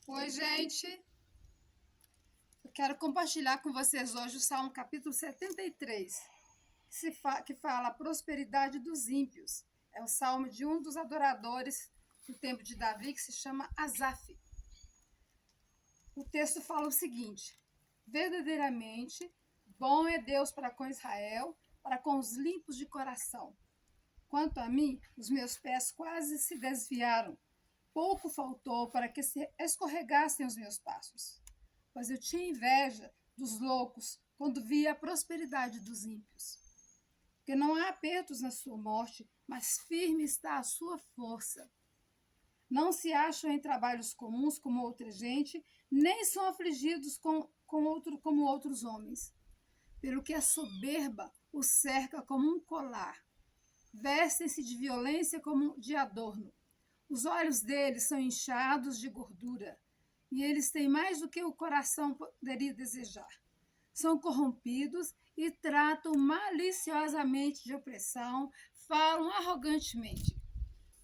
Oi, gente. Eu quero compartilhar com vocês hoje o Salmo capítulo 73, que fala a prosperidade dos ímpios. É o salmo de um dos adoradores do tempo de Davi, que se chama Asaf. O texto fala o seguinte: verdadeiramente bom é Deus para com Israel, para com os limpos de coração. Quanto a mim, os meus pés quase se desviaram. Pouco faltou para que se escorregassem os meus passos. Pois eu tinha inveja dos loucos quando via a prosperidade dos ímpios. Porque não há apertos na sua morte, mas firme está a sua força. Não se acham em trabalhos comuns como outra gente, nem são afligidos como outros homens. Pelo que a soberba os cerca como um colar. Vestem-se de violência como de adorno. Os olhos deles são inchados de gordura, e eles têm mais do que o coração poderia desejar. São corrompidos e tratam maliciosamente de opressão, falam arrogantemente.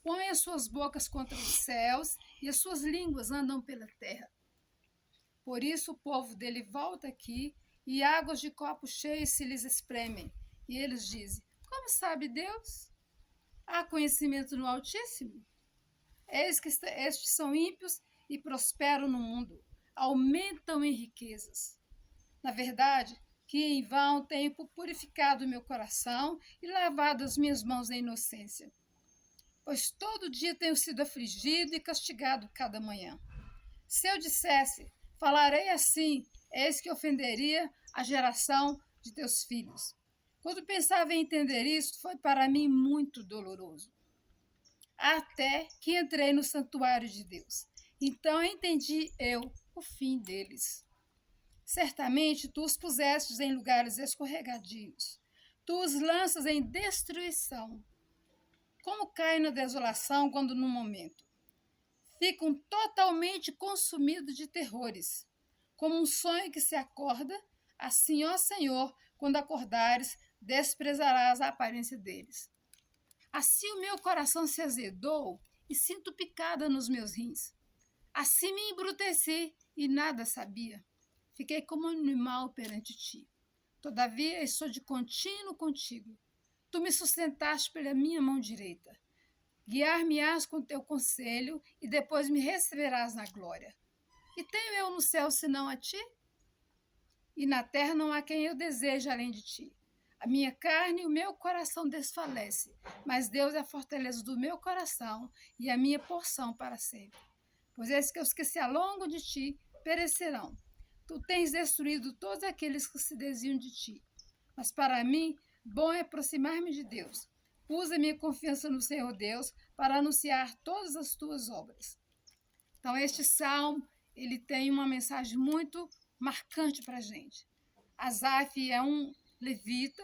Põem as suas bocas contra os céus e as suas línguas andam pela terra. Por isso o povo dele volta aqui e águas de copo cheio se lhes espremem. E eles dizem: como sabe Deus? Há conhecimento no Altíssimo? Eis que estes são ímpios e prosperam no mundo, aumentam em riquezas. Na verdade, que em vão tenho purificado o meu coração e lavado as minhas mãos na inocência. Pois todo dia tenho sido afligido e castigado cada manhã. Se eu dissesse, falarei assim, eis que ofenderia a geração de teus filhos. Quando pensava em entender isto, foi para mim muito doloroso. Até que entrei no santuário de Deus. Então entendi eu o fim deles. Certamente tu os pusestes em lugares escorregadios. Tu os lanças em destruição. Como caem na desolação quando num momento ficam totalmente consumidos de terrores. Como um sonho que se acorda, assim, ó Senhor, quando acordares, desprezarás a aparência deles. Assim o meu coração se azedou e sinto picada nos meus rins. Assim me embruteci e nada sabia. Fiquei como um animal perante ti. Todavia estou de contínuo contigo. Tu me sustentaste pela minha mão direita. Guiar-me-ás com teu conselho e depois me receberás na glória. E tenho eu no céu senão a ti? E na terra não há quem eu deseje além de ti. A minha carne e o meu coração desfalece, mas Deus é a fortaleza do meu coração e a minha porção para sempre. Pois eis que os que se alongam de ti perecerão. Tu tens destruído todos aqueles que se desviam de ti. Mas para mim, bom é aproximar-me de Deus. Pus a minha confiança no Senhor Deus para anunciar todas as tuas obras. Então, este salmo, ele tem uma mensagem muito marcante para a gente. Asaf é um levita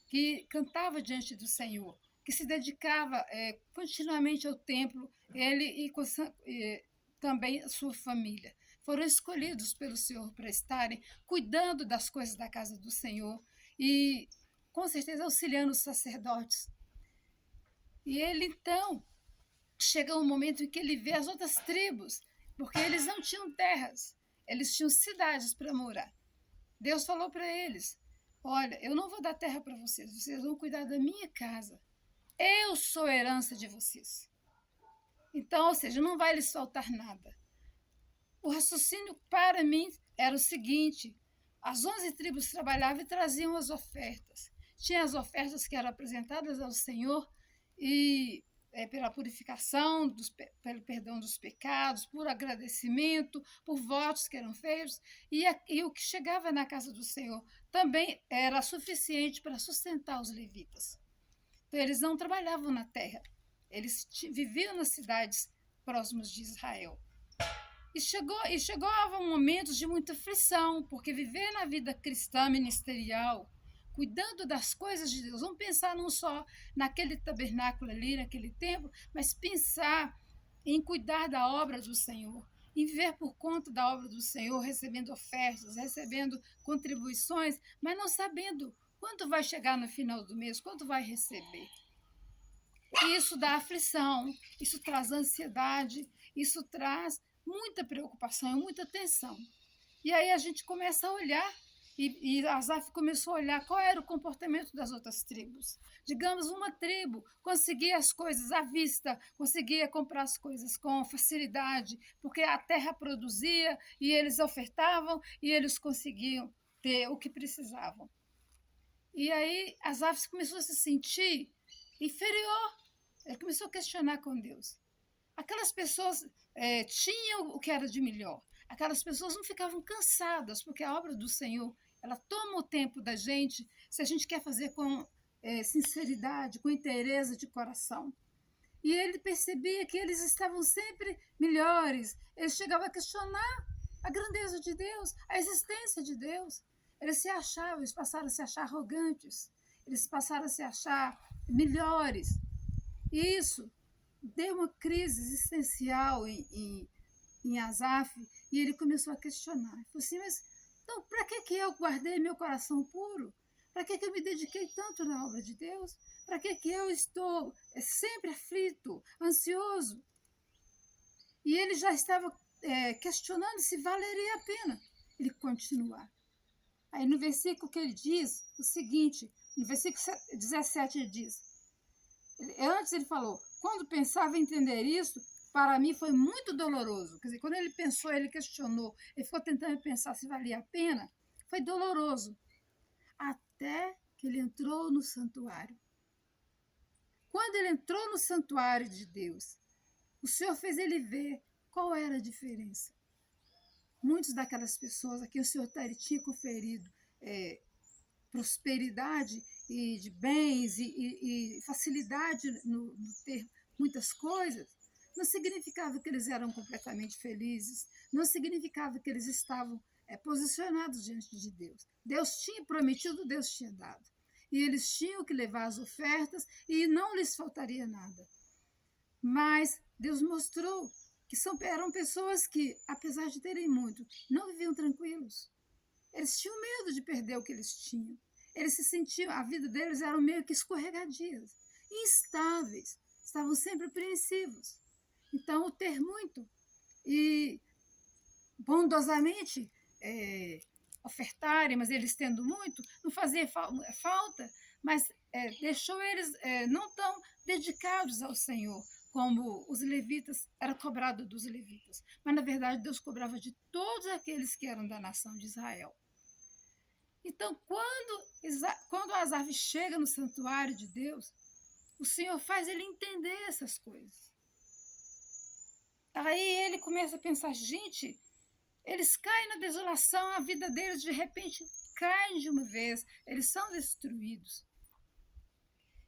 que cantava diante do Senhor, que se dedicava continuamente ao templo, ele e também a sua família. Foram escolhidos pelo Senhor para estarem cuidando das coisas da casa do Senhor e, com certeza, auxiliando os sacerdotes. E ele, então, chega um momento em que ele vê as outras tribos, porque eles não tinham terras, eles tinham cidades para morar. Deus falou para eles: olha, eu não vou dar terra para vocês, vocês vão cuidar da minha casa. Eu sou a herança de vocês. Então, ou seja, não vai lhes faltar nada. O raciocínio para mim era o seguinte: as 11 tribos trabalhavam e traziam as ofertas. Tinha as ofertas que eram apresentadas ao Senhor e pela purificação, pelo perdão dos pecados, por agradecimento, por votos que eram feitos, e o que chegava na casa do Senhor também era suficiente para sustentar os levitas. Então, eles não trabalhavam na terra, eles viviam nas cidades próximas de Israel. E chegava momentos de muita aflição, porque viver na vida cristã ministerial, cuidando das coisas de Deus, não pensar não só naquele tabernáculo ali, naquele templo, mas pensar em cuidar da obra do Senhor, em viver por conta da obra do Senhor, recebendo ofertas, recebendo contribuições, mas não sabendo quanto vai chegar no final do mês, quanto vai receber. E isso dá aflição, isso traz ansiedade, isso traz muita preocupação e muita tensão. E aí a gente começa a olhar, e Asaf começou a olhar qual era o comportamento das outras tribos. Digamos, uma tribo conseguia as coisas à vista, conseguia comprar as coisas com facilidade, porque a terra produzia e eles ofertavam e eles conseguiam ter o que precisavam. E aí Asaf começou a se sentir inferior. Ele começou a questionar com Deus. Aquelas pessoas tinham o que era de melhor. Aquelas pessoas não ficavam cansadas, porque a obra do Senhor, ela toma o tempo da gente, se a gente quer fazer com sinceridade, com interesse de coração. E ele percebia que eles estavam sempre melhores. Ele chegava a questionar a grandeza de Deus, a existência de Deus. Eles se achavam, eles passaram a se achar arrogantes, eles passaram a se achar melhores. E isso deu uma crise existencial em Asaf, e ele começou a questionar. Ele falou assim, mas então, para que eu guardei meu coração puro? Para que eu me dediquei tanto na obra de Deus? Para que eu estou sempre aflito, ansioso? E ele já estava questionando se valeria a pena ele continuar. Aí no versículo que ele diz o seguinte, no versículo 17 ele diz, antes ele falou, quando pensava em entender isso, para mim foi muito doloroso. Quer dizer, quando ele pensou, ele questionou, ele ficou tentando pensar se valia a pena, foi doloroso. Até que ele entrou no santuário. Quando ele entrou no santuário de Deus, o Senhor fez ele ver qual era a diferença. Muitas daquelas pessoas a quem o Senhor tinha conferido prosperidade e de bens e facilidade no ter muitas coisas, não significava que eles eram completamente felizes, não significava que eles estavam posicionados diante de Deus. Deus tinha prometido, Deus tinha dado. E eles tinham que levar as ofertas e não lhes faltaria nada. Mas Deus mostrou que eram pessoas que, apesar de terem muito, não viviam tranquilos. Eles tinham medo de perder o que eles tinham. Eles se sentiam, a vida deles era meio que escorregadias, instáveis, estavam sempre apreensivos. Então, o ter muito e bondosamente ofertarem, mas eles tendo muito, não fazia falta, mas deixou eles não tão dedicados ao Senhor, como os levitas, era cobrado dos levitas. Mas, na verdade, Deus cobrava de todos aqueles que eram da nação de Israel. Então, quando Asaf chega no santuário de Deus, o Senhor faz ele entender essas coisas. Aí ele começa a pensar, gente, eles caem na desolação, a vida deles de repente cai de uma vez, eles são destruídos.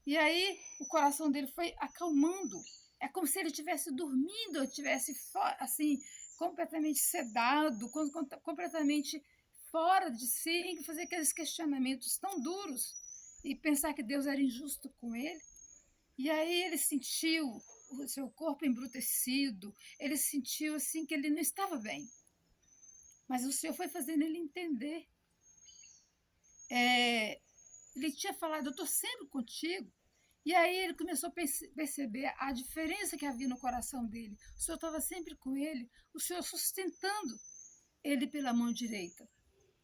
E aí o coração dele foi acalmando. É como se ele estivesse dormindo, ou estivesse assim, completamente sedado, completamente fora de si, em fazer aqueles questionamentos tão duros e pensar que Deus era injusto com ele. E aí ele sentiu o seu corpo embrutecido, ele sentiu assim que ele não estava bem. Mas o Senhor foi fazendo ele entender. Ele tinha falado, eu estou sempre contigo. E aí ele começou a perceber a diferença que havia no coração dele. O Senhor estava sempre com ele, o Senhor sustentando ele pela mão direita,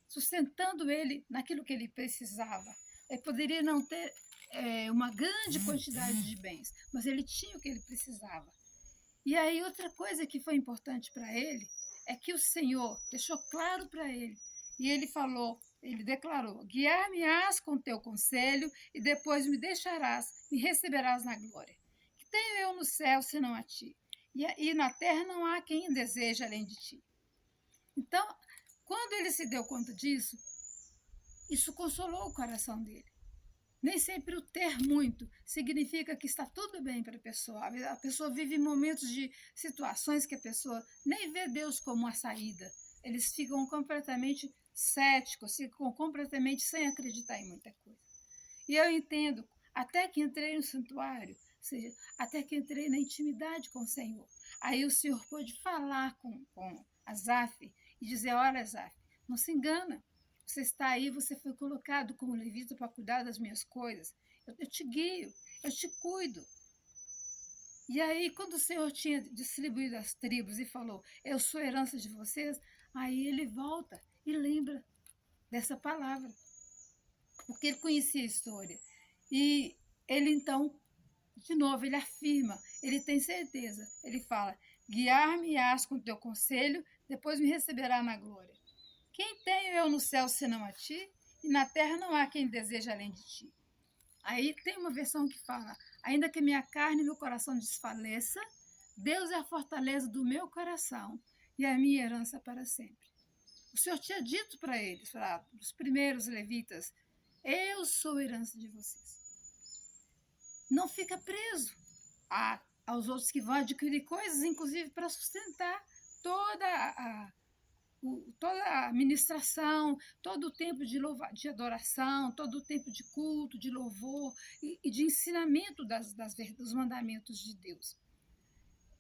sustentando ele naquilo que ele precisava. Ele poderia não ter uma grande quantidade de bens, mas ele tinha o que ele precisava. E aí outra coisa que foi importante para ele é que o Senhor deixou claro para ele, e ele declarou, guiar-me-ás com teu conselho e depois me deixarás, me receberás na glória. Que tenho eu no céu senão a ti? E na terra não há quem deseje além de ti. Então, quando ele se deu conta disso, isso consolou o coração dele. Nem sempre o ter muito significa que está tudo bem para a pessoa. A pessoa vive momentos de situações que a pessoa nem vê Deus como uma saída. Eles ficam completamente céticos, ficam completamente sem acreditar em muita coisa. E eu entendo, até que entrei no santuário, ou seja, até que entrei na intimidade com o Senhor. Aí o Senhor pôde falar com Asaf e dizer, olha, Asaf, não se engana. Você está aí, você foi colocado como levita para cuidar das minhas coisas. Eu te guio, eu te cuido. E aí, quando o Senhor tinha distribuído as tribos e falou, eu sou a herança de vocês, aí ele volta e lembra dessa palavra, porque ele conhecia a história. E ele então, de novo, ele afirma, ele tem certeza, ele fala, guiar-me-ás com teu conselho, depois me receberá na glória. Quem tenho eu no céu senão a ti? E na terra não há quem deseje além de ti. Aí tem uma versão que fala, ainda que minha carne e meu coração desfaleça, Deus é a fortaleza do meu coração e a minha herança para sempre. O Senhor tinha dito para eles, para os primeiros levitas, eu sou a herança de vocês. Não fica preso aos outros que vão adquirir coisas, inclusive para sustentar toda toda a ministração, todo o tempo de adoração, todo o tempo de culto, de louvor e de ensinamento dos mandamentos de Deus.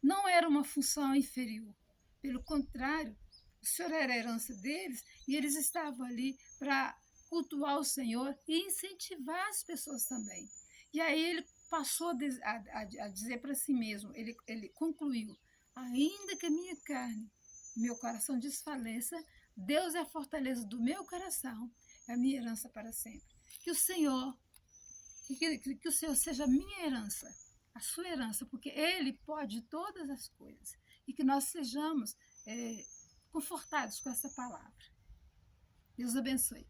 Não era uma função inferior. Pelo contrário, o Senhor era a herança deles e eles estavam ali para cultuar o Senhor e incentivar as pessoas também. E aí ele passou a dizer para si mesmo, ele concluiu, ainda que a minha carne e meu coração desfaleça, Deus é a fortaleza do meu coração, é a minha herança para sempre. Que o Senhor, que o Senhor seja a minha herança, a sua herança, porque Ele pode todas as coisas. E que nós sejamos confortados com essa palavra. Deus abençoe.